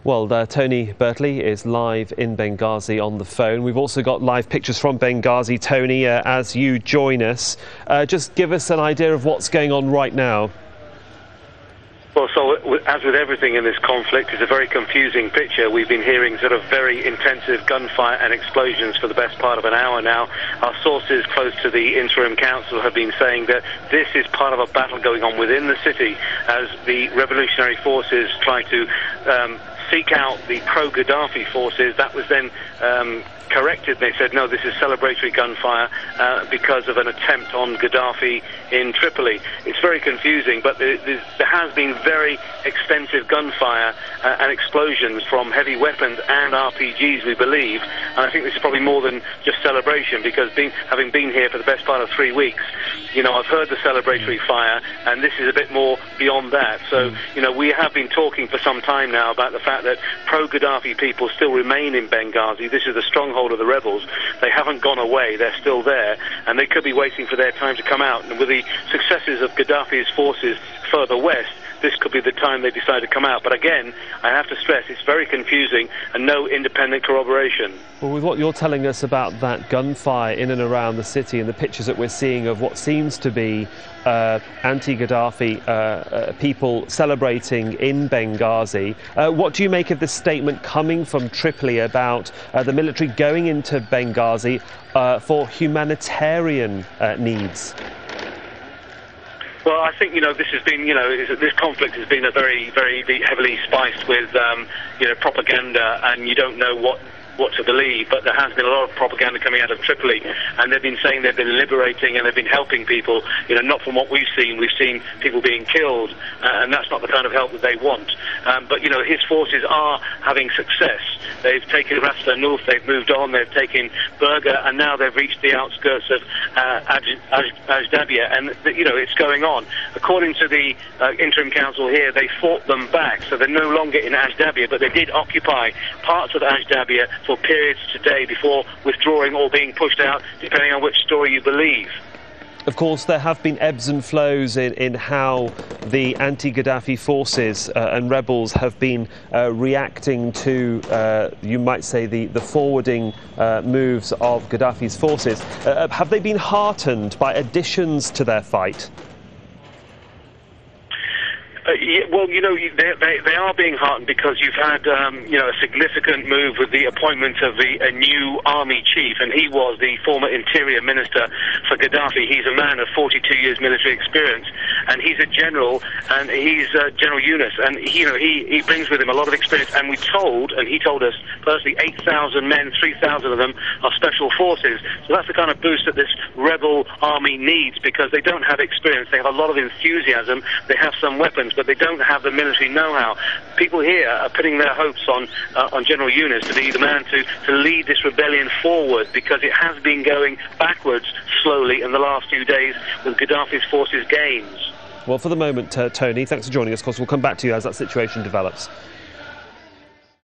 Well, Tony Birtley is live in Benghazi on the phone. We've also got live pictures from Benghazi. Tony, as you join us, just give us an idea of what's going on right now. Well, so as with everything in this conflict, it's a very confusing picture. We've been hearing sort of very intensive gunfire and explosions for the best part of an hour now. Our sources close to the interim council have been saying that this is part of a battle going on within the city as the revolutionary forces try to seek out the pro-Gaddafi forces. That was then corrected. They said, no, this is celebratory gunfire because of an attempt on Gaddafi in Tripoli. It's very confusing, but there has been very extensive gunfire and explosions from heavy weapons and RPGs, we believe. And I think this is probably more than just celebration, because having been here for the best part of 3 weeks, you know, I've heard the celebratory fire, and this is a bit more beyond that. So, you know, we have been talking for some time now about the fact that pro-Gaddafi people still remain in Benghazi. This is the stronghold of the rebels. They haven't gone away. They're still there, and they could be waiting for their time to come out. And with the successes of Gaddafi's forces further west, this could be the time they decide to come out. But again, I have to stress, it's very confusing and no independent corroboration. Well, with what you're telling us about that gunfire in and around the city and the pictures that we're seeing of what seems to be anti-Gaddafi people celebrating in Benghazi, what do you make of this statement coming from Tripoli about the military going into Benghazi for humanitarian needs? Well, I think, you know, this has been, you know, this conflict has been a very, very heavily spiced with, you know, propaganda, and you don't know what to believe, but there has been a lot of propaganda coming out of Tripoli, and they've been saying they've been liberating and they've been helping people. You know, not from what we've seen people being killed, and that's not the kind of help that they want. But, you know, his forces are having success. They've taken Ras North, they've moved on, they've taken Berga, and now they've reached the outskirts of Ajdabia, and, you know, it's going on. According to the interim council here, they fought them back, so they're no longer in Ajdabia, but they did occupy parts of Ajdabia for periods today before withdrawing or being pushed out, depending on which story you believe. Of course, there have been ebbs and flows in how the anti-Gaddafi forces and rebels have been reacting to, you might say, the forwarding moves of Gaddafi's forces. Have they been heartened by additions to their fight? Yeah, well, you know, they are being heartened because you've had, you know, a significant move with the appointment of a new army chief, and he was the former interior minister for Gaddafi. He's a man of 42 years military experience, and he's a general, and he's General Yunus, and you know, he brings with him a lot of experience. And he told us personally, 8,000 men, 3,000 of them are special forces. So that's the kind of boost that this rebel army needs, because they don't have experience. They have a lot of enthusiasm. They have some weapons, but they don't have the military know-how. People here are putting their hopes on General Yunus to be the man to lead this rebellion forward, because it has been going backwards slowly in the last few days with Gaddafi's forces' gains. Well, for the moment, Tony, thanks for joining us. Of course, we'll come back to you as that situation develops.